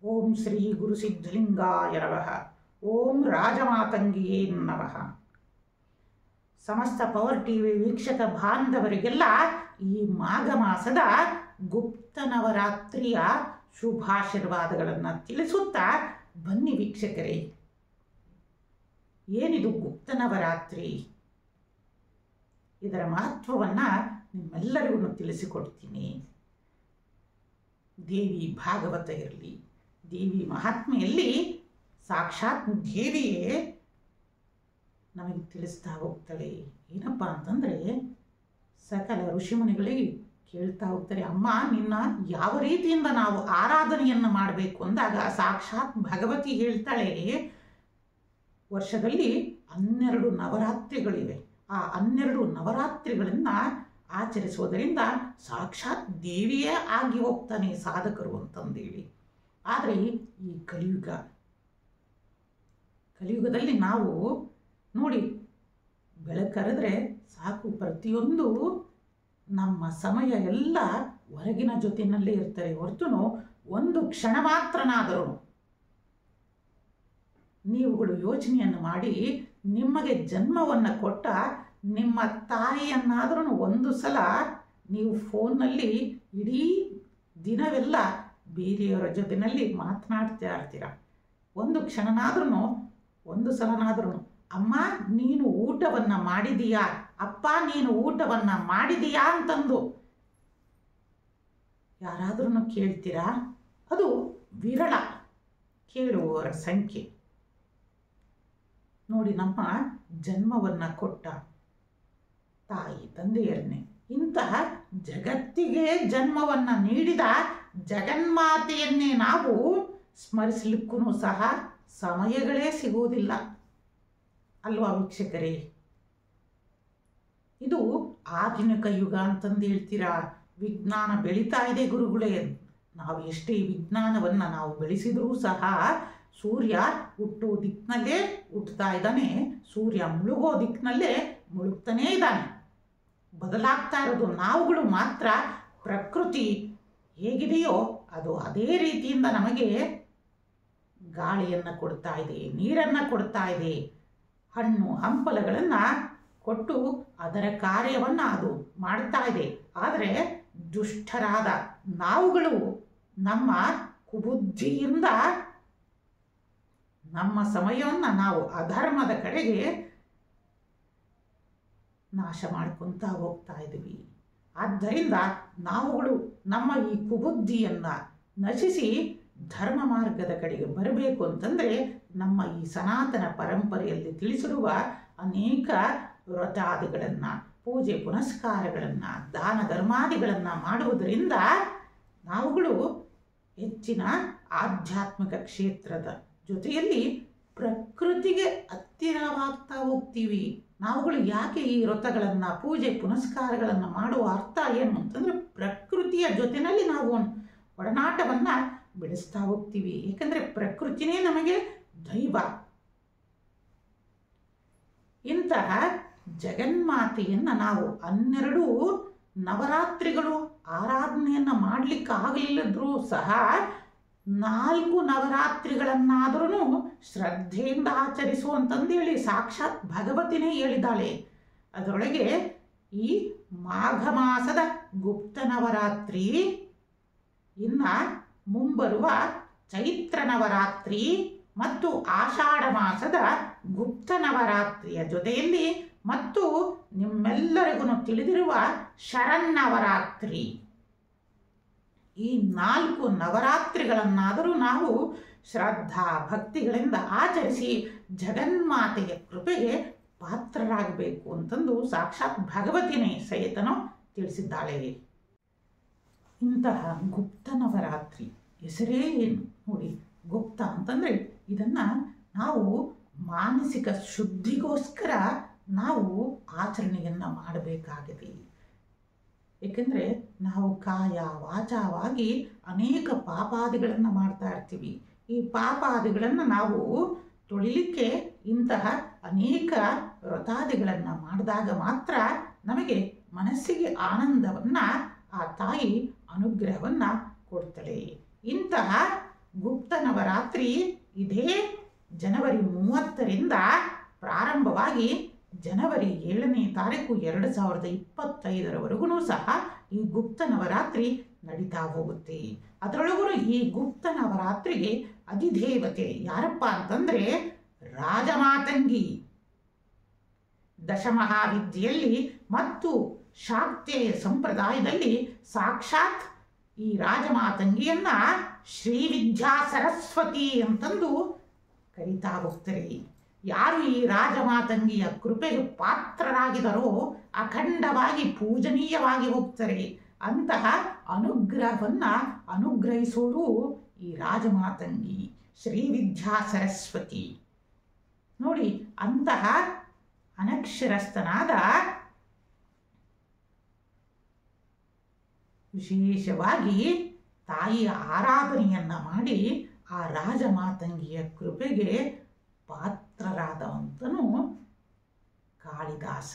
ಓಂ ಶ್ರೀ ಗುರು ಸಿದ್ಧಲಿಂಗಾಯ ನಮಃ. ಓಂ ರಾಜಮಾತಂಗಿಯೇ ನಮಃ. ಸಮಸ್ತ ಪವರ್ ಟಿವಿ ವೀಕ್ಷಕ ಬಾಂಧವರಿಗೆಲ್ಲ ಈ ಮಾಘ ಮಾಸದ ಗುಪ್ತ ನವರಾತ್ರಿಯ ಶುಭಾಶೀರ್ವಾದಗಳನ್ನು ತಿಳಿಸುತ್ತಾ ಬನ್ನಿ ವೀಕ್ಷಕರೇ. ಏನಿದು ಗುಪ್ತ ನವರಾತ್ರಿ? ಇದರ ಮಹತ್ವವನ್ನು ನಿಮ್ಮೆಲ್ಲರಿಗೂ ತಿಳಿಸಿಕೊಡ್ತೀನಿ. ದೇವಿ ಭಾಗವತ ಇರಲಿ, ದೇವಿ ಮಹಾತ್ಮೆಯಲ್ಲಿ ಸಾಕ್ಷಾತ್ ದೇವಿಯೇ ನಮಗೆ ತಿಳಿಸ್ತಾ ಹೋಗ್ತಾಳೆ. ಏನಪ್ಪ ಅಂತಂದರೆ, ಸಕಲ ಋಷಿಮುನಿಗಳಿಗೆ ಕೇಳ್ತಾ ಹೋಗ್ತಾರೆ, ಅಮ್ಮ ನಿನ್ನ ಯಾವ ರೀತಿಯಿಂದ ನಾವು ಆರಾಧನೆಯನ್ನು ಮಾಡಬೇಕು ಅಂದಾಗ ಸಾಕ್ಷಾತ್ ಭಗವತಿ ಹೇಳ್ತಾಳೆ, ವರ್ಷದಲ್ಲಿ 12 ನವರಾತ್ರಿಗಳಿವೆ. ಆ 12 ನವರಾತ್ರಿಗಳನ್ನು ಆಚರಿಸುವುದರಿಂದ ಸಾಕ್ಷಾತ್ ದೇವಿಯೇ ಆಗಿ ಹೋಗ್ತಾನೆ ಸಾಧಕರು ಅಂತಂದೇಳಿ. ಆದರೆ ಈ ಕಲಿಯುಗದಲ್ಲಿ ನಾವು ನೋಡಿ, ಬೆಳಕರೆದ್ರೆ ಸಾಕು, ಪ್ರತಿಯೊಂದು ನಮ್ಮ ಸಮಯ ಎಲ್ಲ ಹೊರಗಿನ ಜೊತೆಯಲ್ಲೇ ಇರ್ತಾರೆ ಹೊರತು ಒಂದು ಕ್ಷಣ ಮಾತ್ರನಾದರೂ ನೀವುಗಳು ಯೋಚನೆಯನ್ನು ಮಾಡಿ, ನಿಮಗೆ ಜನ್ಮವನ್ನು ಕೊಟ್ಟ ನಿಮ್ಮ ತಾಯಿಯನ್ನಾದರೂ ಒಂದು ಸಲ ನೀವು ಫೋನ್ನಲ್ಲಿ ಇಡೀ ದಿನವೆಲ್ಲ ಬೇರೆಯವರ ಜೊತೆಯಲ್ಲಿ ಮಾತನಾಡ್ತಾ ಇರ್ತೀರ. ಒಂದು ಕ್ಷಣನಾದ್ರೂ, ಒಂದು ಸಲನಾದ್ರೂ ಅಮ್ಮ ನೀನು ಊಟವನ್ನು ಮಾಡಿದೀಯಾ, ಅಪ್ಪ ನೀನು ಊಟವನ್ನು ಮಾಡಿದೀಯಾ ಅಂತಂದು ಯಾರಾದ್ರೂ ಕೇಳ್ತೀರಾ? ಅದು ವಿರಳ ಕೇಳುವವರ ಸಂಖ್ಯೆ. ನೋಡಿ, ನಮ್ಮ ಜನ್ಮವನ್ನು ಕೊಟ್ಟ ತಾಯಿ ತಂದೆಯರನ್ನೇ, ಇಂತಹ ಜಗತ್ತಿಗೆ ಜನ್ಮವನ್ನು ನೀಡಿದ ಜಗನ್ಮಾತೆಯನ್ನೇ ನಾವು ಸ್ಮರಿಸಲಿಕ್ಕೂ ಸಹ ಸಮಯಗಳೇ ಸಿಗುವುದಿಲ್ಲ ಅಲ್ವಾ ವೀಕ್ಷಕರೇ? ಇದು ಆಧುನಿಕ ಯುಗ ಅಂತಂದು ಹೇಳ್ತೀರಾ. ವಿಜ್ಞಾನ ಬೆಳೀತಾ ಇದೆ ಗುರುಗಳೇ. ನಾವು ಎಷ್ಟೇ ವಿಜ್ಞಾನವನ್ನು ನಾವು ಬೆಳೆಸಿದರೂ ಸಹ ಸೂರ್ಯ ಹುಟ್ಟೋ ದಿಕ್ಕಿನಲ್ಲೇ ಹುಟ್ಟುತ್ತಾ ಇದ್ದಾನೆ, ಸೂರ್ಯ ಮುಳುಗೋ ದಿಕ್ಕಿನಲ್ಲೇ ಮುಳುಗ್ತಾನೇ ಇದ್ದಾನೆ. ಬದಲಾಗ್ತಾ ಇರೋದು ನಾವುಗಳು ಮಾತ್ರ. ಪ್ರಕೃತಿ ಹೇಗಿದೆಯೋ ಅದು ಅದೇ ರೀತಿಯಿಂದ ನಮಗೆ ಗಾಳಿಯನ್ನು ಕೊಡ್ತಾ ಇದೆ, ನೀರನ್ನು ಕೊಡ್ತಾ ಇದೆ, ಹಣ್ಣು ಹಂಪಲಗಳನ್ನು ಕೊಟ್ಟು ಅದರ ಕಾರ್ಯವನ್ನು ಅದು ಮಾಡ್ತಾ ಇದೆ. ಆದರೆ ದುಷ್ಟರಾದ ನಾವುಗಳು ನಮ್ಮ ಕುಬುದ್ಧಿಯಿಂದ ನಮ್ಮ ಸಮಯವನ್ನು ನಾವು ಅಧರ್ಮದ ಕಡೆಗೆ ನಾಶ ಮಾಡ್ಕೊತಾ ಹೋಗ್ತಾ ಇದ್ದೀವಿ. ಆದ್ದರಿಂದ ನಾವುಗಳು ನಮ್ಮ ಈ ಕುಬುದ್ಧಿಯನ್ನು ನಶಿಸಿ ಧರ್ಮ ಮಾರ್ಗದ ಕಡೆಗೆ ಬರಬೇಕು ಅಂತಂದರೆ ನಮ್ಮ ಈ ಸನಾತನ ಪರಂಪರೆಯಲ್ಲಿ ತಿಳಿಸಿರುವ ಅನೇಕ ವ್ರತಾದಿಗಳನ್ನು, ಪೂಜೆ ಪುನಸ್ಕಾರಗಳನ್ನು, ದಾನ ಧರ್ಮಾದಿಗಳನ್ನು ಮಾಡುವುದರಿಂದ ನಾವುಗಳು ಹೆಚ್ಚಿನ ಆಧ್ಯಾತ್ಮಿಕ ಕ್ಷೇತ್ರದ ಜೊತೆಯಲ್ಲಿ ಪ್ರಕೃತಿಗೆ ಹತ್ತಿರವಾಗ್ತಾ ಹೋಗ್ತೀವಿ. ನಾವುಗಳು ಯಾಕೆ ಈ ವ್ರತಗಳನ್ನು, ಪೂಜೆ ಪುನಸ್ಕಾರಗಳನ್ನು ಮಾಡುವ ಅರ್ಥ ಏನು ಅಂತಂದರೆ, ಪ್ರಕೃತಿಯ ಜೊತೆಯಲ್ಲಿ ನಾವು ಒಡನಾಟವನ್ನು ಬೆಳೆಸ್ತಾ ಹೋಗ್ತೀವಿ. ಏಕೆಂದರೆ ಪ್ರಕೃತಿನೇ ನಮಗೆ ದೈವ. ಇಂತಹ ಜಗನ್ಮಾತೆಯನ್ನು ನಾವು 12 ನವರಾತ್ರಿಗಳು ಆರಾಧನೆಯನ್ನು ಮಾಡಲಿಕ್ಕಾಗಲಿಲ್ಲದ್ರೂ ಸಹ 4 ನವರಾತ್ರಿಗಳನ್ನಾದರೂ ಶ್ರದ್ಧೆಯಿಂದ ಆಚರಿಸುವಂತಂದೇಳಿ ಸಾಕ್ಷಾತ್ ಭಗವತಿನೇ ಹೇಳಿದ್ದಾಳೆ. ಅದರೊಳಗೆ ಈ ಮಾಘ ಮಾಸದ ಗುಪ್ತ ನವರಾತ್ರಿ, ಇನ್ನು ಮುಂಬರುವ ಚೈತ್ರ ನವರಾತ್ರಿ ಮತ್ತು ಆಷಾಢ ಮಾಸದ ಗುಪ್ತ ನವರಾತ್ರಿಯ ಜೊತೆಯಲ್ಲಿ ಮತ್ತು ನಿಮ್ಮೆಲ್ಲರಿಗೂ ತಿಳಿದಿರುವ ಶರನ್ನವರಾತ್ರಿ, ಈ 4 ನವರಾತ್ರಿಗಳನ್ನಾದರೂ ನಾವು ಶ್ರದ್ಧಾ ಭಕ್ತಿಗಳಿಂದ ಆಚರಿಸಿ ಜಗನ್ಮಾತೆಯ ಕೃಪೆಗೆ ಪಾತ್ರರಾಗಬೇಕು ಅಂತಂದು ಸಾಕ್ಷಾತ್ ಭಗವತಿನೇ ಸಹಿತನೂ ತಿಳಿಸಿದ್ದಾಳೆ. ಇಂತಹ ಗುಪ್ತ ನವರಾತ್ರಿ ಹೆಸರೇ ಏನು ನೋಡಿ, ಗುಪ್ತ ಅಂತಂದರೆ ಇದನ್ನು ನಾವು ಮಾನಸಿಕ ಶುದ್ಧಿಗೋಸ್ಕರ ನಾವು ಆಚರಣೆಯನ್ನು ಮಾಡಬೇಕಾಗಿದೆ. ಏಕೆಂದರೆ ನಾವು ಕಾಯ ವಾಚಾವಾಗಿ ಅನೇಕ ಪಾಪಾದಿಗಳನ್ನು ಮಾಡ್ತಾ ಇರ್ತೀವಿ. ಈ ಪಾಪಾದಿಗಳನ್ನು ನಾವು ತೊಳಿಲಿಕ್ಕೆ ಇಂತಹ ಅನೇಕ ವ್ರತಾದಿಗಳನ್ನು ಮಾಡಿದಾಗ ಮಾತ್ರ ನಮಗೆ ಮನಸ್ಸಿಗೆ ಆನಂದವನ್ನು ಆ ತಾಯಿ ಅನುಗ್ರಹವನ್ನು ಕೊಡ್ತಾಳೆ. ಇಂತಹ ಗುಪ್ತ ನವರಾತ್ರಿ ಇದೇ ಜನವರಿ 30ರಿಂದ ಪ್ರಾರಂಭವಾಗಿ ಜನವರಿ 7ನೇ ತಾರೀಕು 2025ರವರೆಗೂ ಸಹ ಈ ಗುಪ್ತ ನವರಾತ್ರಿ ನಡೀತಾ ಹೋಗುತ್ತೆ. ಅದರೊಳಗೂ ಈ ಗುಪ್ತ ನವರಾತ್ರಿಗೆ ಅಧಿದೇವತೆ ಯಾರಪ್ಪ ಅಂತಂದರೆ ರಾಜಮಾತಂಗಿ. ದಶಮಹಾವಿದ್ಯೆಯಲ್ಲಿ ಮತ್ತು ಶಾಕ್ತೇಯ ಸಂಪ್ರದಾಯದಲ್ಲಿ ಸಾಕ್ಷಾತ್ ಈ ರಾಜಮಾತಂಗಿಯನ್ನ ಶ್ರೀವಿದ್ಯಾ ಸರಸ್ವತಿ ಅಂತಂದು ಕರೀತಾ ಹೋಗ್ತಾರೆ. ಯಾರು ಈ ರಾಜಮಾತಂಗಿಯ ಕೃಪೆಗೆ ಪಾತ್ರರಾಗಿದರೋ ಅಖಂಡವಾಗಿ ಪೂಜನೀಯವಾಗಿ ಹೋಗ್ತಾರೆ. ಅಂತಹ ಅನುಗ್ರಹವನ್ನ ಅನುಗ್ರಹಿಸೋಳು ಈ ರಾಜಮಾತಂಗಿ ಶ್ರೀವಿದ್ಯಾ ಸರಸ್ವತಿ. ನೋಡಿ, ಅಂತಹ ಅನಕ್ಷರಸ್ಥನಾದ ವಿಶೇಷವಾಗಿ ತಾಯಿಯ ಆರಾಧನೆಯನ್ನ ಮಾಡಿ ಆ ರಾಜಮಾತಂಗಿಯ ಕೃಪೆಗೆ ಪಾತ್ರರಾದವಂತನು ಕಾಳಿದಾಸ.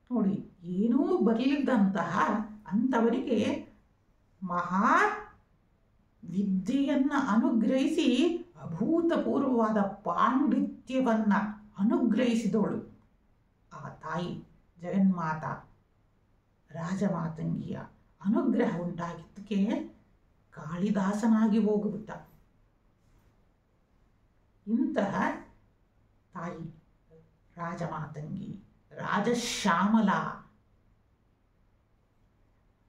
ನೋಡಿ, ಏನೂ ಬರಲಿದ್ದಂತಹ ಅಂಥವನಿಗೆ ಮಹಾ ವಿದ್ಯೆಯನ್ನ ಅನುಗ್ರಹಿಸಿ ಅಭೂತಪೂರ್ವವಾದ ಪಾಂಡಿತ್ಯವನ್ನ ಅನುಗ್ರಹಿಸಿದವಳು ಆ ತಾಯಿ ಜಗನ್ಮಾತ ರಾಜಮಾತಂಗಿಯ ಅನುಗ್ರಹ ಉಂಟಾಗಿದ್ದಕ್ಕೆ ಕಾಳಿದಾಸನಾಗಿ ಹೋಗ್ಬಿಟ್ಟ. ಇಂತಹ ತಾಯಿ ರಾಜಮಾತಂಗಿ, ರಾಜಶ್ಯಾಮಲ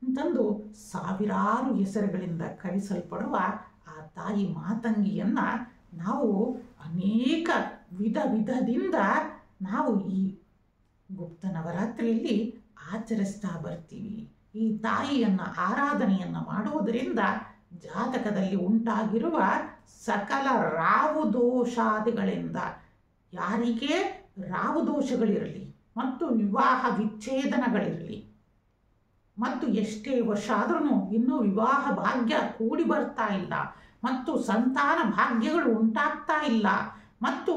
ಅಂತಂದು ಸಾವಿರಾರು ಹೆಸರುಗಳಿಂದ ಕರೆಸಲ್ಪಡುವ ಆ ತಾಯಿ ಮಾತಂಗಿಯನ್ನ ನಾವು ಅನೇಕ ವಿಧದಿಂದ ನಾವು ಈ ಗುಪ್ತ ನವರಾತ್ರಿಯಲ್ಲಿ ಆಚರಿಸ್ತಾ ಬರ್ತೀವಿ. ಈ ತಾಯಿಯನ್ನ ಆರಾಧನೆಯನ್ನ ಮಾಡುವುದರಿಂದ ಜಾತಕದಲ್ಲಿ ಉಂಟಾಗಿರುವ ಸಕಲ ರಾವು ದೋಷಾದಿಗಳಿಂದ ಯಾರಿಗೆ ರಾವು ದೋಷಗಳಿರಲಿ ಮತ್ತು ವಿವಾಹ ವಿಚ್ಛೇದನಗಳಿರಲಿ ಮತ್ತು ಎಷ್ಟೇ ವರ್ಷ ಆದ್ರೂ ಇನ್ನೂ ವಿವಾಹ ಭಾಗ್ಯ ಕೂಡಿ ಬರ್ತಾ ಇಲ್ಲ ಮತ್ತು ಸಂತಾನ ಭಾಗ್ಯಗಳು ಉಂಟಾಗ್ತಾ ಇಲ್ಲ ಮತ್ತು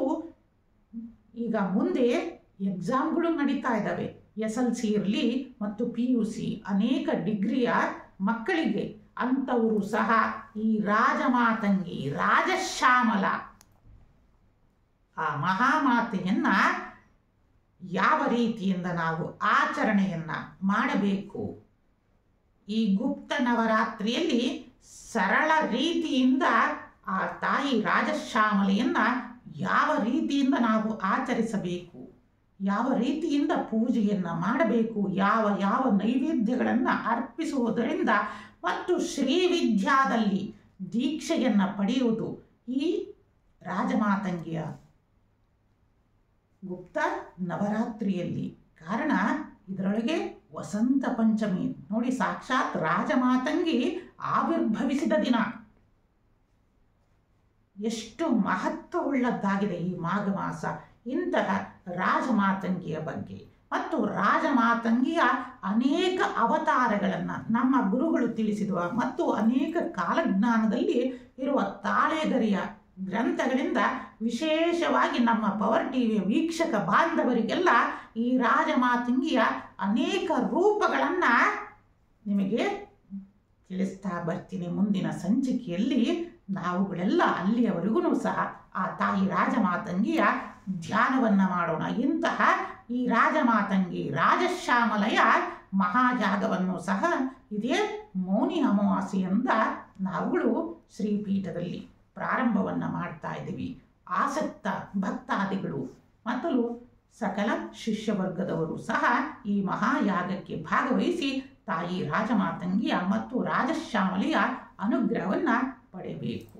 ಈಗ ಮುಂದೆ ಎಕ್ಸಾಮ್ಗಳು ನಡೀತಾ ಇದ್ದಾವೆ, SLC ಇರಲಿ ಮತ್ತು PUC ಅನೇಕ ಡಿಗ್ರಿಯ ಮಕ್ಕಳಿಗೆ, ಅಂಥವರು ಸಹ ಈ ರಾಜಮಾತಂಗಿ ರಾಜಶ್ಯಾಮಲ ಆ ಮಹಾಮಾತೆಯನ್ನ ಯಾವ ರೀತಿಯಿಂದ ನಾವು ಆಚರಣೆಯನ್ನ ಮಾಡಬೇಕು, ಈ ಗುಪ್ತ ನವರಾತ್ರಿಯಲ್ಲಿ ಸರಳ ರೀತಿಯಿಂದ ಆ ತಾಯಿ ರಾಜಶ್ಯಾಮಲೆಯನ್ನ ಯಾವ ರೀತಿಯಿಂದ ನಾವು ಆಚರಿಸಬೇಕು, ಯಾವ ರೀತಿಯಿಂದ ಪೂಜೆಯನ್ನು ಮಾಡಬೇಕು, ಯಾವ ನೈವೇದ್ಯಗಳನ್ನು ಅರ್ಪಿಸುವುದರಿಂದ ಮತ್ತು ಶ್ರೀವಿದ್ಯಾದಲ್ಲಿ ದೀಕ್ಷೆಯನ್ನು ಪಡೆಯುವುದು ಈ ರಾಜಮಾತಂಗಿಯ ಗುಪ್ತ ನವರಾತ್ರಿಯಲ್ಲಿ. ಕಾರಣ ಇದರೊಳಗೆ ವಸಂತ ಪಂಚಮಿ ನೋಡಿ, ಸಾಕ್ಷಾತ್ ರಾಜಮಾತಂಗಿ ಆವಿರ್ಭವಿಸಿದ ದಿನ. ಎಷ್ಟು ಮಹತ್ವವುಳ್ಳದ್ದಾಗಿದೆ ಈ ಮಾಘ ಮಾಸ. ಇಂತಹ ರಾಜಮಾತಂಗಿಯ ಬಗ್ಗೆ ಮತ್ತು ರಾಜಮಾತಂಗಿಯ ಅನೇಕ ಅವತಾರಗಳನ್ನು ನಮ್ಮ ಗುರುಗಳು ತಿಳಿಸಿರುವ ಮತ್ತು ಅನೇಕ ಕಾಲಜ್ಞಾನದಲ್ಲಿ ಇರುವ ತಾಳೆಗರಿಯ ಗ್ರಂಥಗಳಿಂದ ವಿಶೇಷವಾಗಿ ನಮ್ಮ ಪವರ್ ಟಿವಿಯ ವೀಕ್ಷಕ ಬಾಂಧವರಿಗೆಲ್ಲ ಈ ರಾಜಮಾತಂಗಿಯ ಅನೇಕ ರೂಪಗಳನ್ನು ನಿಮಗೆ ತಿಳಿಸ್ತಾ ಬರ್ತೀನಿ. ಮುಂದಿನ ಸಂಚಿಕೆಯಲ್ಲಿ ನಾವುಗಳೆಲ್ಲ ಅಲ್ಲಿಯವರೆಗೂ ಸಹ ಆ ತಾಯಿ ರಾಜಮಾತಂಗಿಯ ಧ್ಯಾನವನ್ನು ಮಾಡೋಣ. ಇಂತಹ ಈ ರಾಜಮಾತಂಗಿ ರಾಜಶ್ಯಾಮಲೆಯ ಮಹಾಯಾಗವನ್ನು ಸಹ ಇದೇ ಮೌನಿ ಅಮಾವಾಸ್ಯೆಯಿಂದ ನಾವುಗಳು ಶ್ರೀಪೀಠದಲ್ಲಿ ಪ್ರಾರಂಭವನ್ನು ಮಾಡ್ತಾ ಇದ್ದೀವಿ. ಆಸಕ್ತ ಭಕ್ತಾದಿಗಳು ಮತ್ತು ಸಕಲ ಶಿಷ್ಯವರ್ಗದವರು ಸಹ ಈ ಮಹಾಯಾಗಕ್ಕೆ ಭಾಗವಹಿಸಿ ತಾಯಿ ರಾಜಮಾತಂಗಿಯ ಮತ್ತು ರಾಜಶ್ಯಾಮಲೆಯ ಅನುಗ್ರಹವನ್ನು ಪಡೆಯಬೇಕು.